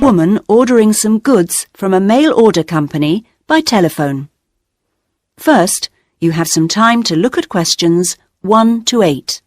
woman ordering some goods from a mail order company by telephone. First, you have some time to look at questions 1 to 8.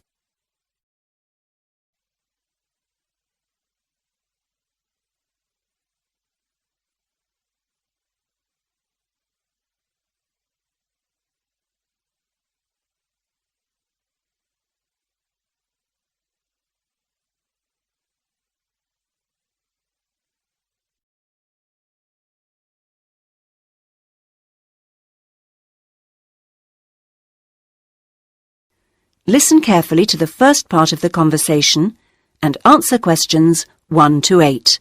Listen carefully to the first part of the conversation and answer questions 1 to 8.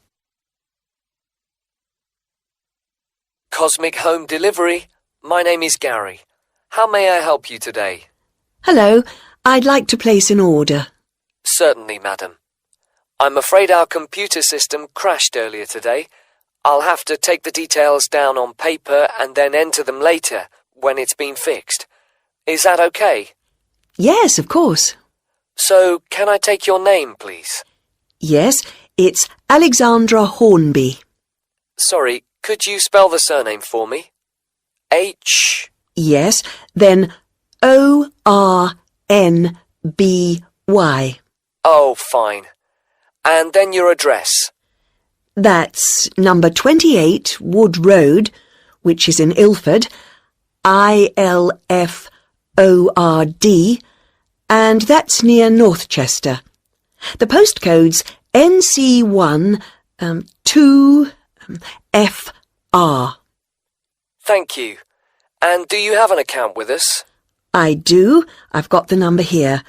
Cosmic Home Delivery. My name is Gary. How may I help you today? Hello, I'd like to place an order. Certainly, madam. I'm afraid our computer system crashed earlier today. I'll have to take the details down on paper and then enter them later when it's been fixed. Is that okay? Yes, of course. So, can I take your name, please? Yes, it's Alexandra Hornby. Sorry, could you spell the surname for me? H... Yes, then O-R-N-B-Y. Oh, fine. And then your address. That's number 28 Wood Road, which is in Ilford, I-L-F-O-R-D, and that's near Northchester. The postcode's NC1 2FR. Thank you. And do you have an account with us? I do. I've got the number here.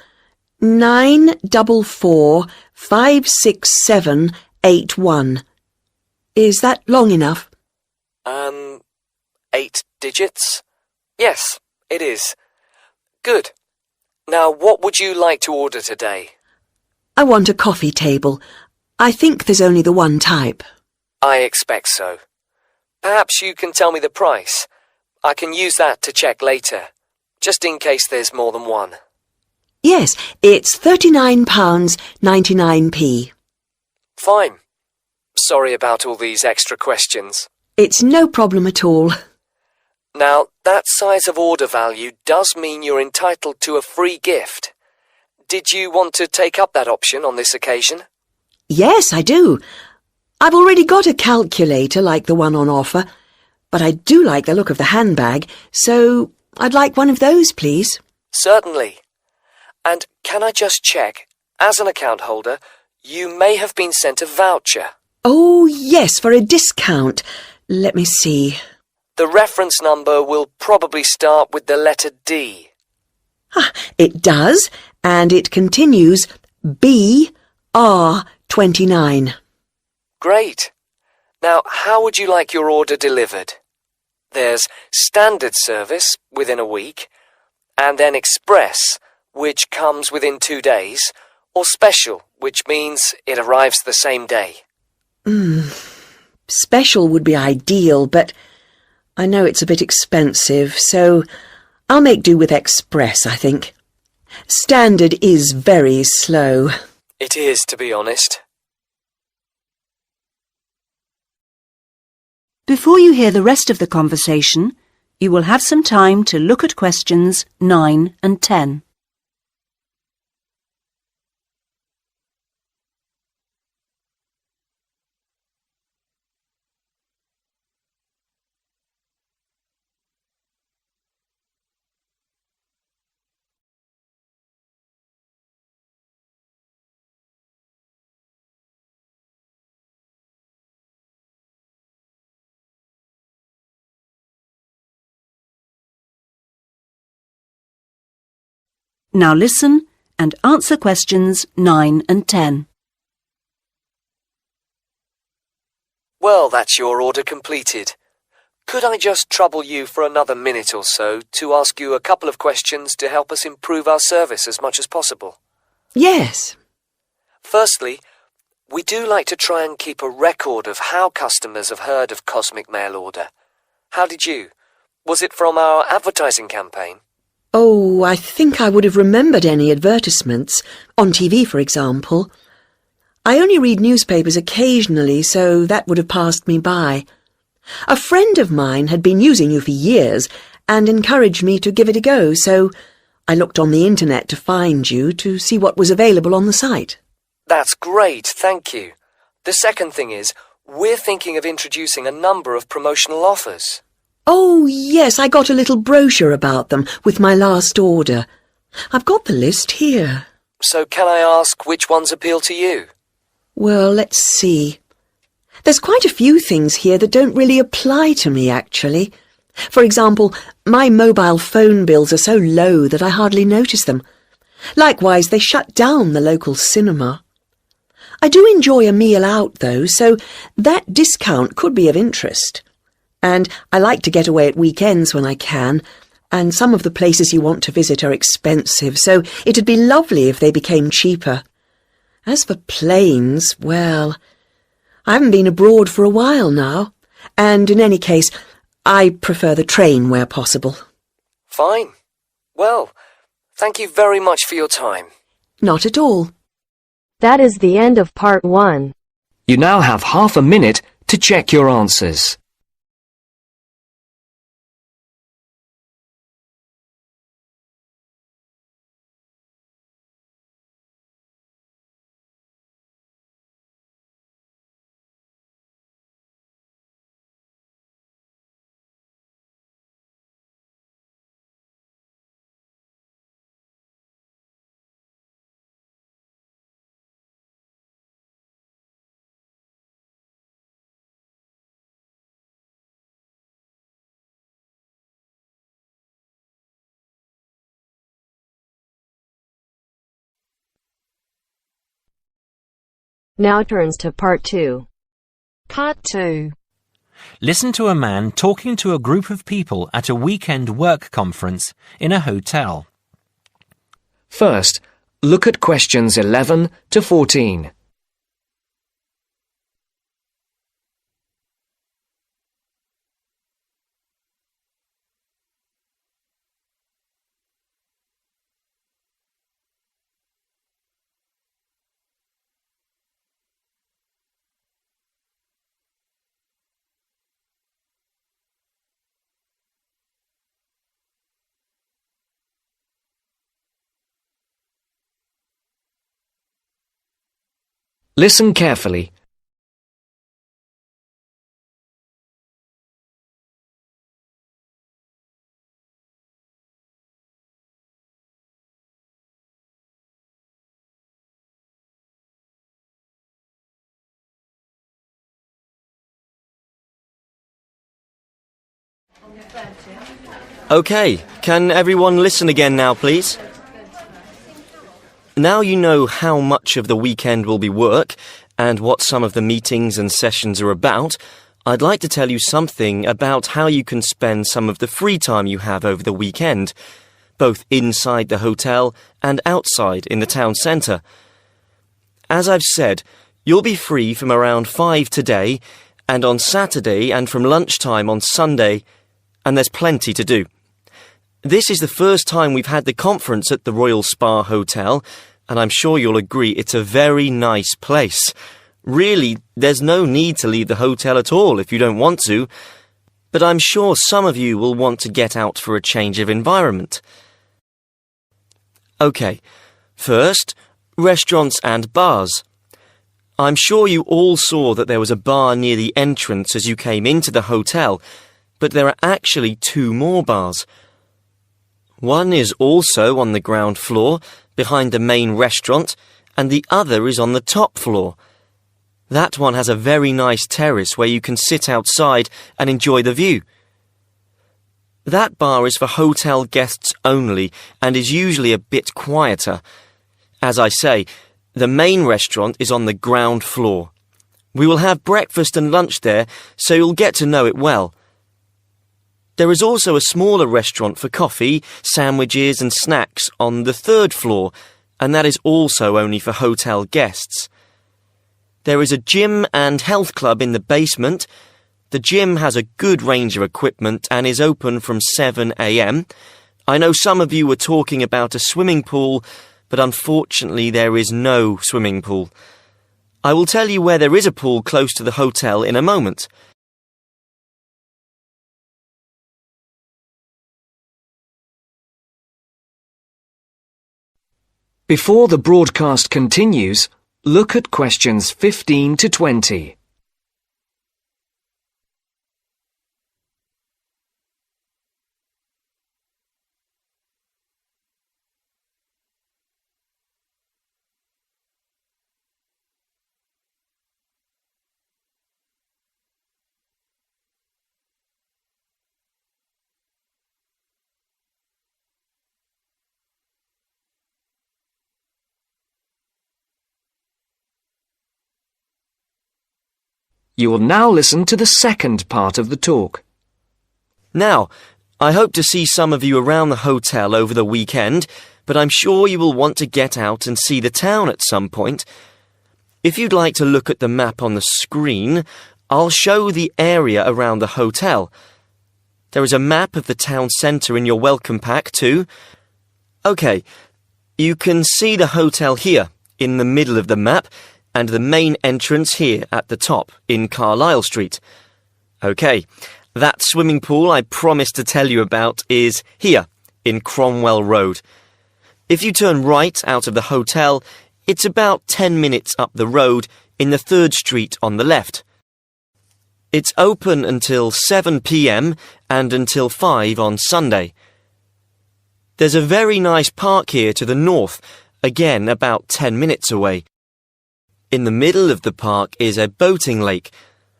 944-56781. Is that long enough? 8 digits? Yes, it is. Good. Now, what would you like to order today? I want a coffee table. I think there's only the one type. I expect so. Perhaps you can tell me the price. I can use that to check later, just in case there's more than one. Yes, it's £39.99p. Fine. Sorry about all these extra questions. It's no problem at all. Now, that size of order value does mean you're entitled to a free gift. Did you want to take up that option on this occasion? Yes, I do. I've already got a calculator like the one on offer, but I do like the look of the handbag, so I'd like one of those, please. Certainly. And can I just check, as an account holder, you may have been sent a voucher. Oh, yes, for a discount. Let me see. The reference number will probably start with the letter D. Ah, it does, and it continues BR29. Great. Now, how would you like your order delivered? There's standard service within a week, and then express, which comes within 2 days, or special, which means it arrives the same day. Special would be ideal, but I know it's a bit expensive, so I'll make do with express, I think. Standard is very slow. It is, to be honest. Before you hear the rest of the conversation, you will have some time to look at questions 9 and 10. Now listen and answer questions 9 and 10. Well, that's your order completed. Could I just trouble you for another minute or so to ask you a couple of questions to help us improve our service as much as possible? Yes. Firstly, we do like to try and keep a record of how customers have heard of Cosmic Mail Order. How did you? Was it from our advertising campaign? Oh, I think I would have remembered any advertisements, on TV, for example. I only read newspapers occasionally, so that would have passed me by. A friend of mine had been using you for years and encouraged me to give it a go, so I looked on the internet to find you to see what was available on the site. That's great, thank you. The second thing is, we're thinking of introducing a number of promotional offers. Oh, yes, I got a little brochure about them with my last order. I've got the list here. So can I ask which ones appeal to you? Well, let's see. There's quite a few things here that don't really apply to me, actually. For example, my mobile phone bills are so low that I hardly notice them. Likewise, they shut down the local cinema. I do enjoy a meal out, though, so that discount could be of interest. And I like to get away at weekends when I can, and some of the places you want to visit are expensive, so it'd be lovely if they became cheaper. As for planes, well, I haven't been abroad for a while now, and in any case, I prefer the train where possible. Fine. Well, thank you very much for your time. Not at all. That is the end of part 1. You now have half a minute to check your answers. Now turns to part 2. Part 2. Listen to a man talking to a group of people at a weekend work conference in a hotel. First, look at questions 11 to 14. Listen carefully. OK, can everyone listen again now, please? Now you know how much of the weekend will be work and what some of the meetings and sessions are about, I'd like to tell you something about how you can spend some of the free time you have over the weekend, both inside the hotel and outside in the town centre. As I've said, you'll be free from around 5 today and on Saturday and from lunchtime on Sunday, and there's plenty to do. This is the first time we've had the conference at the Royal Spa Hotel, and I'm sure you'll agree it's a very nice place. Really, there's no need to leave the hotel at all if you don't want to, but I'm sure some of you will want to get out for a change of environment. OK, first, restaurants and bars. I'm sure you all saw that there was a bar near the entrance as you came into the hotel, but there are actually 2 more bars. One is also on the ground floor, behind the main restaurant, and the other is on the top floor. That one has a very nice terrace where you can sit outside and enjoy the view. That bar is for hotel guests only and is usually a bit quieter. As I say, the main restaurant is on the ground floor. We will have breakfast and lunch there, so you'll get to know it well. There is also a smaller restaurant for coffee, sandwiches and snacks on the 3rd floor, and that is also only for hotel guests. There is a gym and health club in the basement. The gym has a good range of equipment and is open from 7 a.m. I know some of you were talking about a swimming pool, but unfortunately there is no swimming pool. I will tell you where there is a pool close to the hotel in a moment. Before the broadcast continues, look at questions 15 to 20. You will now listen to the second part of the talk. Now, I hope to see some of you around the hotel over the weekend, but I'm sure you will want to get out and see the town at some point. If you'd like to look at the map on the screen, I'll show the area around the hotel. There is a map of the town centre in your welcome pack too. OK, you can see the hotel here, in the middle of the map, and the main entrance here at the top, in Carlisle Street. OK, that swimming pool I promised to tell you about is here, in Cromwell Road. If you turn right out of the hotel, it's about 10 minutes up the road in the 3rd Street on the left. It's open until 7 p.m. and until 5 on Sunday. There's a very nice park here to the north, again about 10 minutes away. In the middle of the park is a boating lake,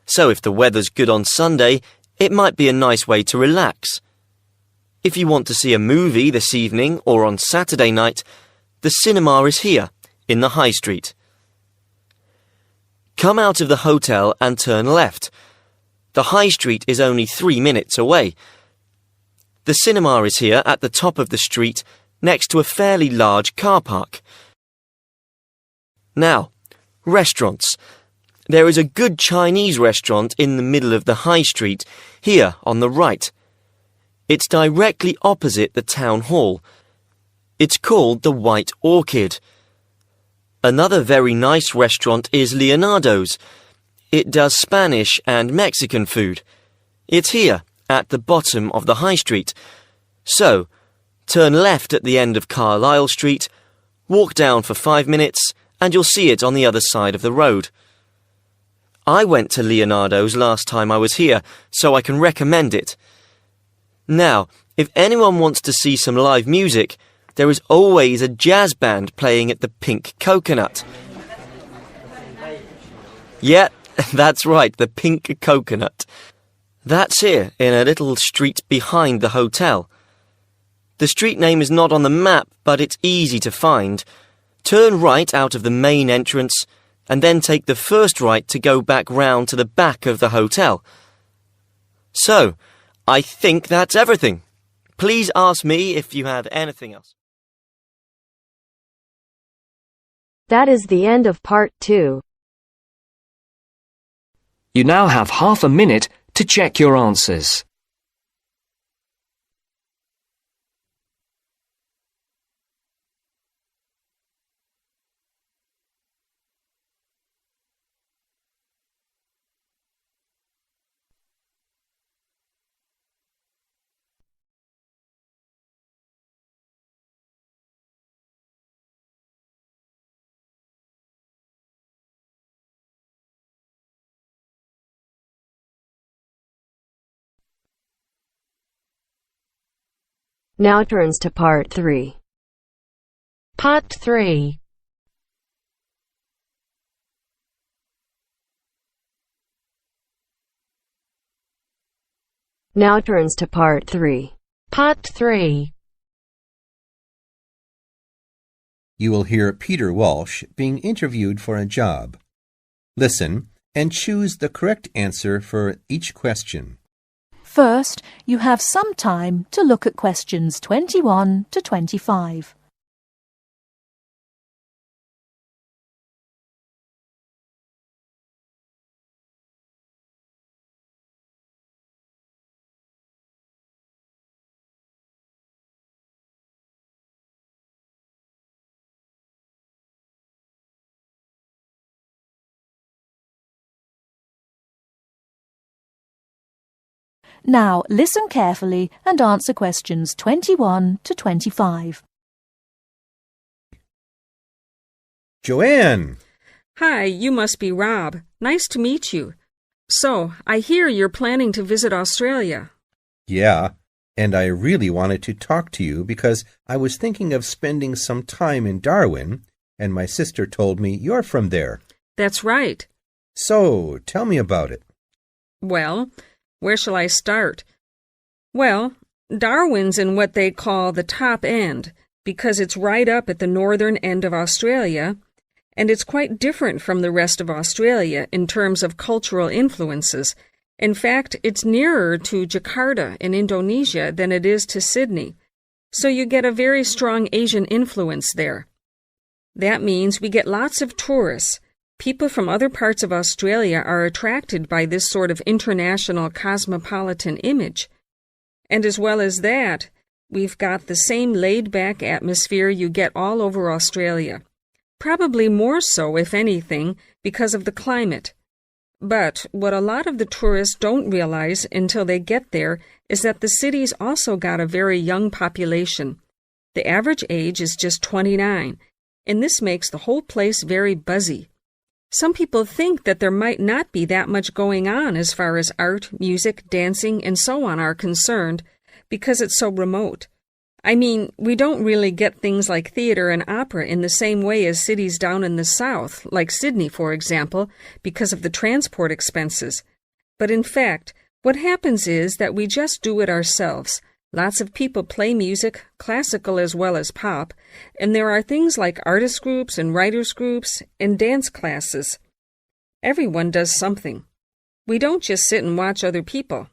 so if the weather's good on Sunday, it might be a nice way to relax. If you want to see a movie this evening or on Saturday night, the cinema is here, in the High Street. Come out of the hotel and turn left. The High Street is only 3 minutes away. The cinema is here at the top of the street, next to a fairly large car park. Now, restaurants. There is a good Chinese restaurant in the middle of the High Street, here on the right. It's directly opposite the town hall. It's called the White Orchid. Another very nice restaurant is Leonardo's. It does Spanish and Mexican food. It's here, at the bottom of the High Street. So, turn left at the end of Carlisle Street, walk down for 5 minutes, and you'll see it on the other side of the road. I went to Leonardo's last time I was here, so I can recommend it. Now, if anyone wants to see some live music, there is always a jazz band playing at the Pink Coconut. Yeah, that's right, the Pink Coconut. That's here, in a little street behind the hotel. The street name is not on the map, but it's easy to find. Turn right out of the main entrance, and then take the first right to go back round to the back of the hotel. So, I think that's everything. Please ask me if you have anything else. That is the end of part 2. You now have half a minute to check your answers. Now turns to part 3. Part 3. Now turns to part 3. Part 3. You will hear Peter Walsh being interviewed for a job. Listen and choose the correct answer for each question. First, you have some time to look at questions 21 to 25. Now listen carefully and answer questions 21 to 25. Joanne! Hi, you must be Rob. Nice to meet you. So, I hear you're planning to visit Australia. Yeah, and I really wanted to talk to you because I was thinking of spending some time in Darwin, and my sister told me you're from there. That's right. So, tell me about it. Well, where shall I start? Well, Darwin's in what they call the top end, because it's right up at the northern end of Australia, and it's quite different from the rest of Australia in terms of cultural influences. In fact, it's nearer to Jakarta in Indonesia than it is to Sydney, so you get a very strong Asian influence there. That means we get lots of tourists. People from other parts of Australia are attracted by this sort of international cosmopolitan image. And as well as that, we've got the same laid-back atmosphere you get all over Australia. Probably more so, if anything, because of the climate. But what a lot of the tourists don't realize until they get there is that the city's also got a very young population. The average age is just 29, and this makes the whole place very buzzy. Some people think that there might not be that much going on as far as art, music, dancing, and so on are concerned, because it's so remote. I mean, we don't really get things like theater and opera in the same way as cities down in the south, like Sydney, for example, because of the transport expenses. But in fact, what happens is that we just do it ourselves. Lots of people play music, classical as well as pop, and there are things like artist groups and writers groups and dance classes. Everyone does something. We don't just sit and watch other people.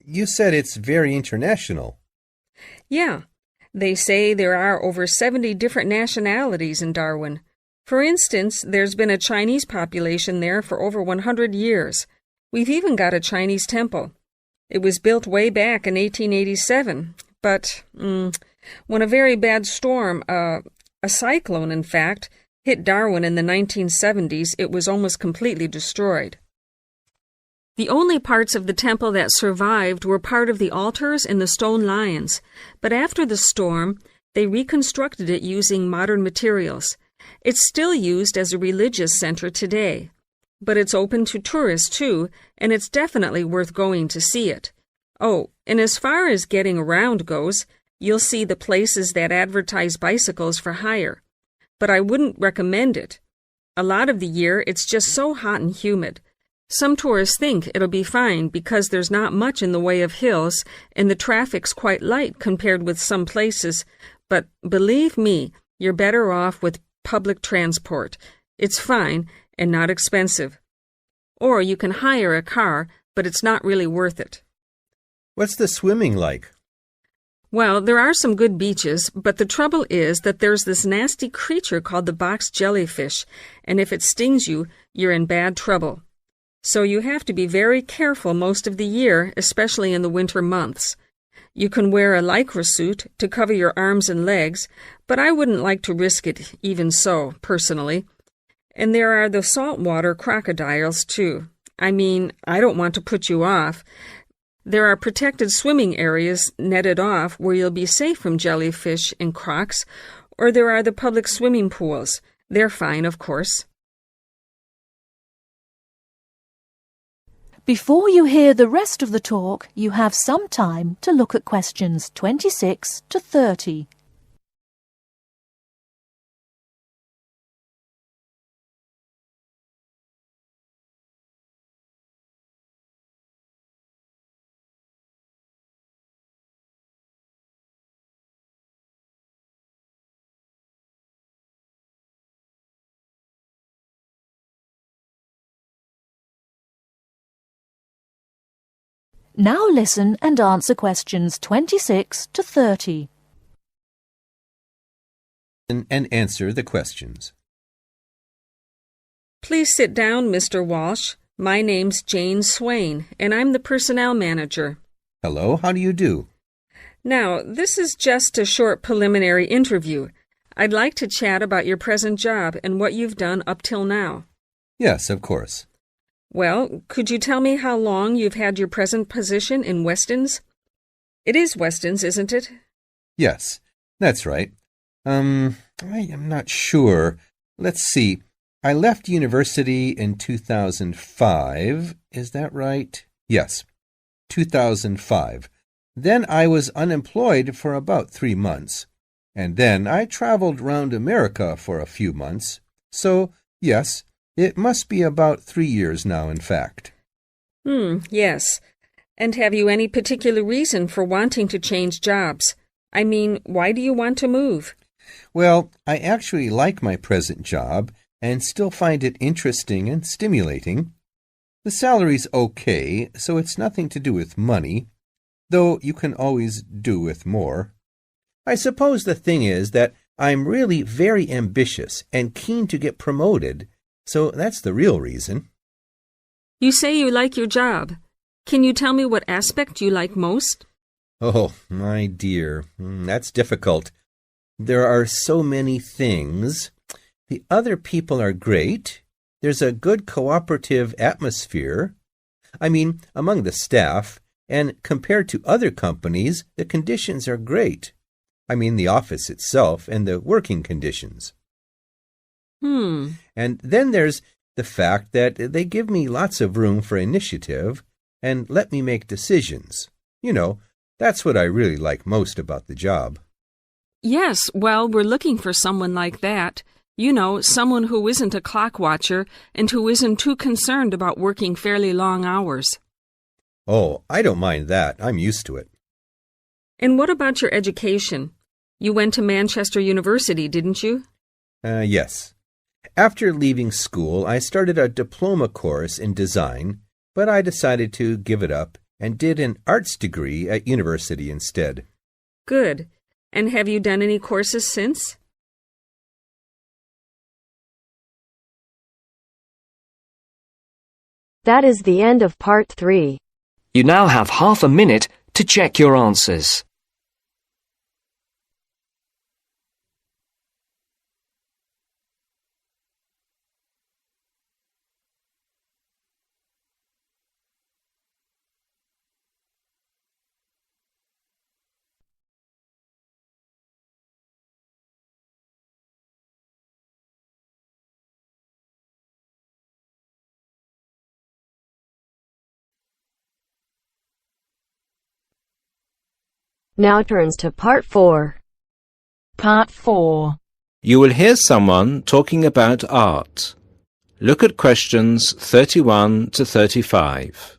You said it's very international. Yeah, they say there are over 70 different nationalities in Darwin. For instance, there's been a Chinese population there for over 100 years. We've even got a Chinese temple. It was built way back in 1887, but when a very bad storm, a cyclone in fact, hit Darwin in the 1970s, it was almost completely destroyed. The only parts of the temple that survived were part of the altars and the stone lions, but after the storm, they reconstructed it using modern materials. It's still used as a religious center today, but it's open to tourists too, and it's definitely worth going to see it. Oh, and as far as getting around goes, you'll see the places that advertise bicycles for hire, but I wouldn't recommend it. A lot of the year, it's just so hot and humid. Some tourists think it'll be fine because there's not much in the way of hills and the traffic's quite light compared with some places, but believe me, you're better off with public transport. It's fine and not expensive. Or you can hire a car, but it's not really worth it. What's the swimming like? Well, there are some good beaches, but the trouble is that there's this nasty creature called the box jellyfish, and if it stings you, you're in bad trouble. So you have to be very careful most of the year, especially in the winter months. You can wear a lycra suit to cover your arms and legs, but I wouldn't like to risk it even so, personally. And there are the saltwater crocodiles, too. I mean, I don't want to put you off. There are protected swimming areas netted off where you'll be safe from jellyfish and crocs, or there are the public swimming pools. They're fine, of course. Before you hear the rest of the talk, you have some time to look at questions 26 to 30. Now listen and answer questions 26 to 30. And answer the questions. Please sit down, Mr. Walsh. My name's Jane Swain, and I'm the personnel manager. Hello, how do you do? Now, this is just a short preliminary interview. I'd like to chat about your present job and what you've done up till now. Yes, of course. Well, could you tell me how long you've had your present position in Weston's? It is Weston's, isn't it? Yes, that's right. I am not sure. Let's see. I left university in 2005. Is that right? Yes, 2005. Then I was unemployed for about 3 months. And then I traveled round America for a few months. So, yes, it must be about 3 years now, in fact. Yes. And have you any particular reason for wanting to change jobs? I mean, why do you want to move? Well, I actually like my present job and still find it interesting and stimulating. The salary's okay, so it's nothing to do with money, though you can always do with more. I suppose the thing is that I'm really very ambitious and keen to get promoted, so that's the real reason. You say you like your job. Can you tell me what aspect you like most? Oh, my dear, that's difficult. There are so many things. The other people are great. There's a good cooperative atmosphere. I mean, among the staff, and compared to other companies, the conditions are great. I mean, the office itself and the working conditions. And then there's the fact that they give me lots of room for initiative and let me make decisions. You know, that's what I really like most about the job. Yes, well, we're looking for someone like that. You know, someone who isn't a clock watcher and who isn't too concerned about working fairly long hours. Oh, I don't mind that. I'm used to it. And what about your education? You went to Manchester University, didn't you? Yes. After leaving school, I started a diploma course in design, but I decided to give it up and did an arts degree at university instead. Good. And have you done any courses since? That is the end of part 3. You now have half a minute to check your answers. Now turns to part 4. Part 4. You will hear someone talking about art. Look at questions 31 to 35.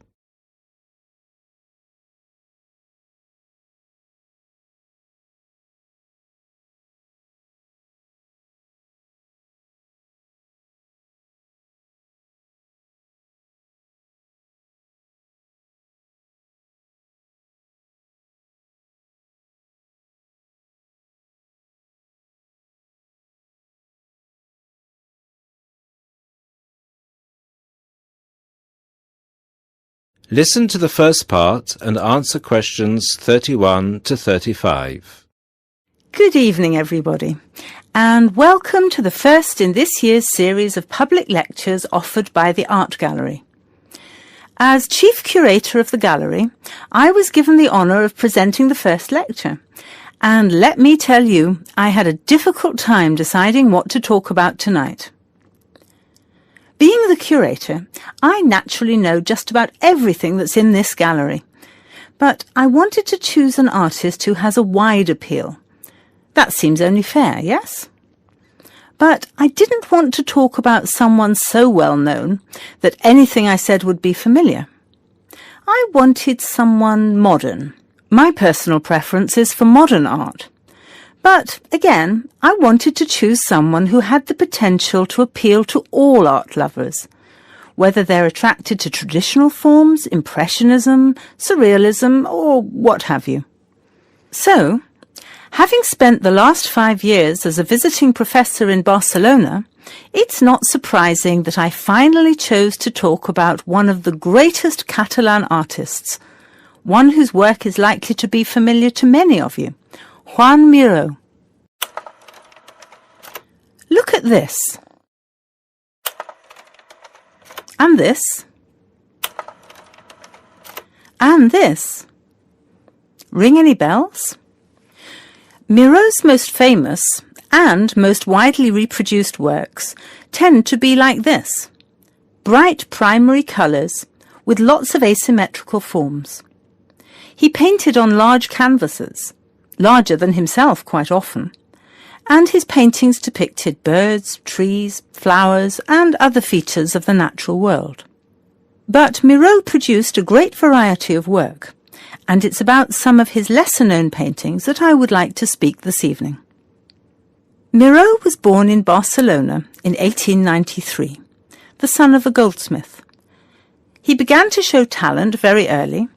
Listen to the first part and answer questions 31 to 35. Good evening, everybody, and welcome to the first in this year's series of public lectures offered by the Art Gallery. As Chief Curator of the Gallery, I was given the honour of presenting the first lecture, and let me tell you, I had a difficult time deciding what to talk about tonight. Being the curator, I naturally know just about everything that's in this gallery, but I wanted to choose an artist who has a wide appeal. That seems only fair, yes? But I didn't want to talk about someone so well known that anything I said would be familiar. I wanted someone modern. My personal preference is for modern art. But, again, I wanted to choose someone who had the potential to appeal to all art lovers, whether they're attracted to traditional forms, impressionism, surrealism, or what have you. So, having spent the last 5 years as a visiting professor in Barcelona, it's not surprising that I finally chose to talk about one of the greatest Catalan artists, one whose work is likely to be familiar to many of you, Juan Miró. Look at this. And this. And this. Ring any bells? Miraut's most famous and most widely reproduced works tend to be like this. Bright primary colours with lots of asymmetrical forms. He painted on large canvases, larger than himself quite often, and his paintings depicted birds, trees, flowers, and other features of the natural world. But Miraut produced a great variety of work, and it's about some of his lesser-known paintings that I would like to speak this evening. Miraut was born in Barcelona in 1893, the son of a goldsmith. He began to show talent very early,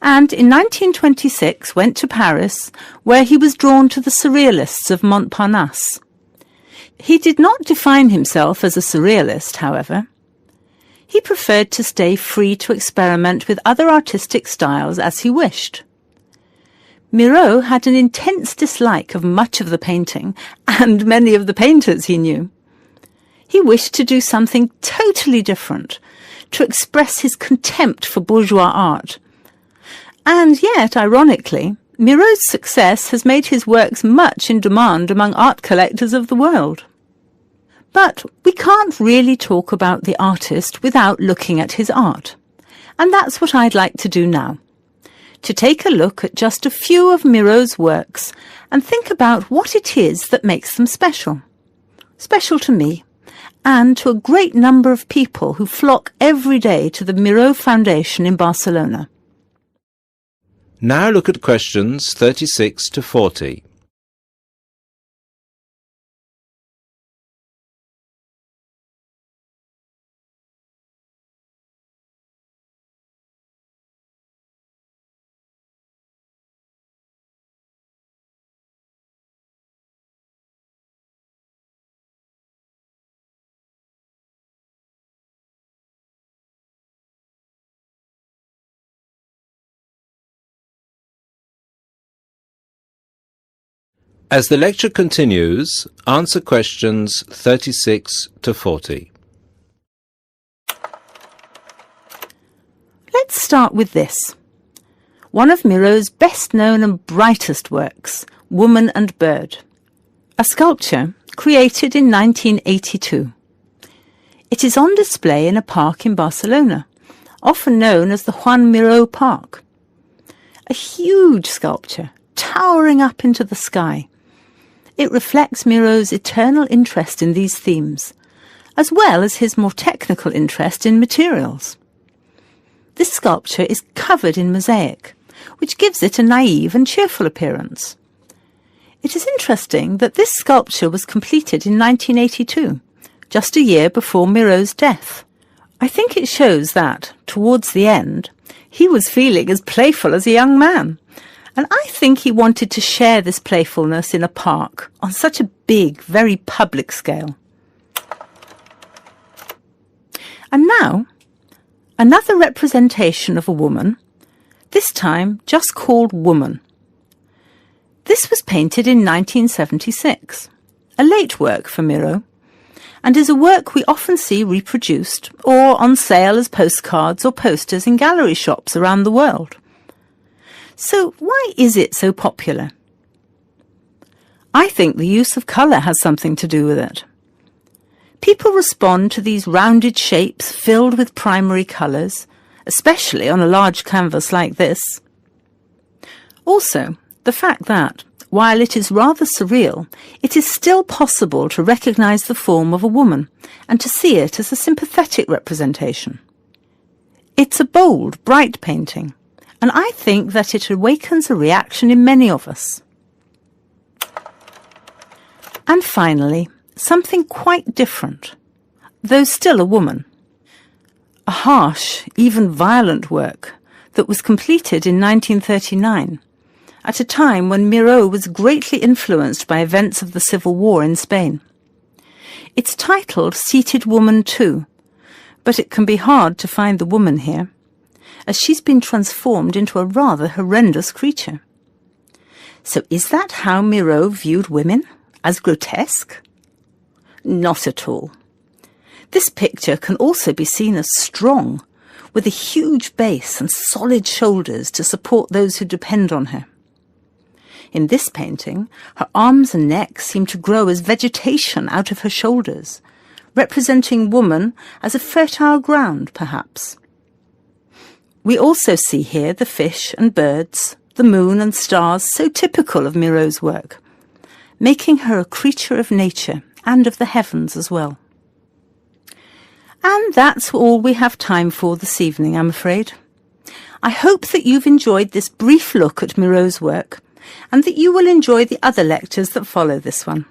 and in 1926 went to Paris, where he was drawn to the Surrealists of Montparnasse. He did not define himself as a Surrealist, however. He preferred to stay free to experiment with other artistic styles as he wished. Miraut had an intense dislike of much of the painting and many of the painters he knew. He wished to do something totally different, to express his contempt for bourgeois art. And yet, ironically, Miraut's success has made his works much in demand among art collectors of the world. But we can't really talk about the artist without looking at his art. And that's what I'd like to do now. To take a look at just a few of Miraut's works and think about what it is that makes them special. Special to me, and to a great number of people who flock every day to the Miraut Foundation in Barcelona. Now look at questions 36 to 40. As the lecture continues, answer questions 36 to 40. Let's start with this. One of Miraut's best-known and brightest works, Woman and Bird. A sculpture created in 1982. It is on display in a park in Barcelona, often known as the Juan Miró Park. A huge sculpture, towering up into the sky. It reflects Miraut's eternal interest in these themes, as well as his more technical interest in materials. This sculpture is covered in mosaic, which gives it a naive and cheerful appearance. It is interesting that this sculpture was completed in 1982, just a year before Miraut's death. I think it shows that, towards the end, he was feeling as playful as a young man. And I think he wanted to share this playfulness in a park on such a big, very public scale. And now, another representation of a woman, this time just called Woman. This was painted in 1976, a late work for Miraut, and is a work we often see reproduced or on sale as postcards or posters in gallery shops around the world. So why is it so popular? I think the use of colour has something to do with it. People respond to these rounded shapes filled with primary colours, especially on a large canvas like this. Also, the fact that, while it is rather surreal, it is still possible to recognise the form of a woman and to see it as a sympathetic representation. It's a bold, bright painting, and I think that it awakens a reaction in many of us. And finally, something quite different, though still a woman. A harsh, even violent work that was completed in 1939, at a time when Miraut was greatly influenced by events of the Civil War in Spain. It's titled Seated Woman 2, but it can be hard to find the woman here, as she's been transformed into a rather horrendous creature. So is that how Miraut viewed women? As grotesque? Not at all. This picture can also be seen as strong, with a huge base and solid shoulders to support those who depend on her. In this painting, her arms and neck seem to grow as vegetation out of her shoulders, representing woman as a fertile ground, perhaps. We also see here the fish and birds, the moon and stars so typical of Miraut's work, making her a creature of nature and of the heavens as well. And that's all we have time for this evening, I'm afraid. I hope that you've enjoyed this brief look at Miraut's work and that you will enjoy the other lectures that follow this one.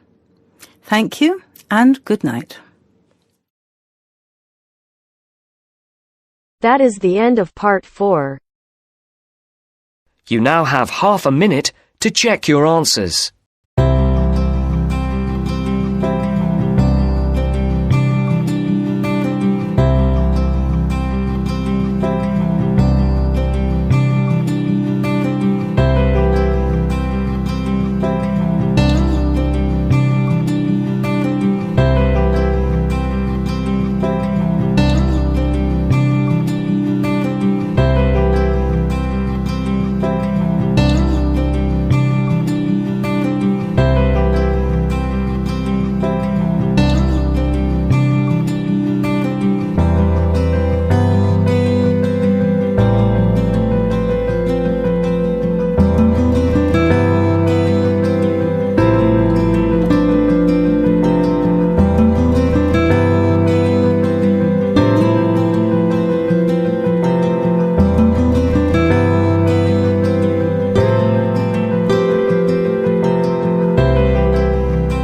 Thank you and good night. That is the end of part 4. You now have half a minute to check your answers.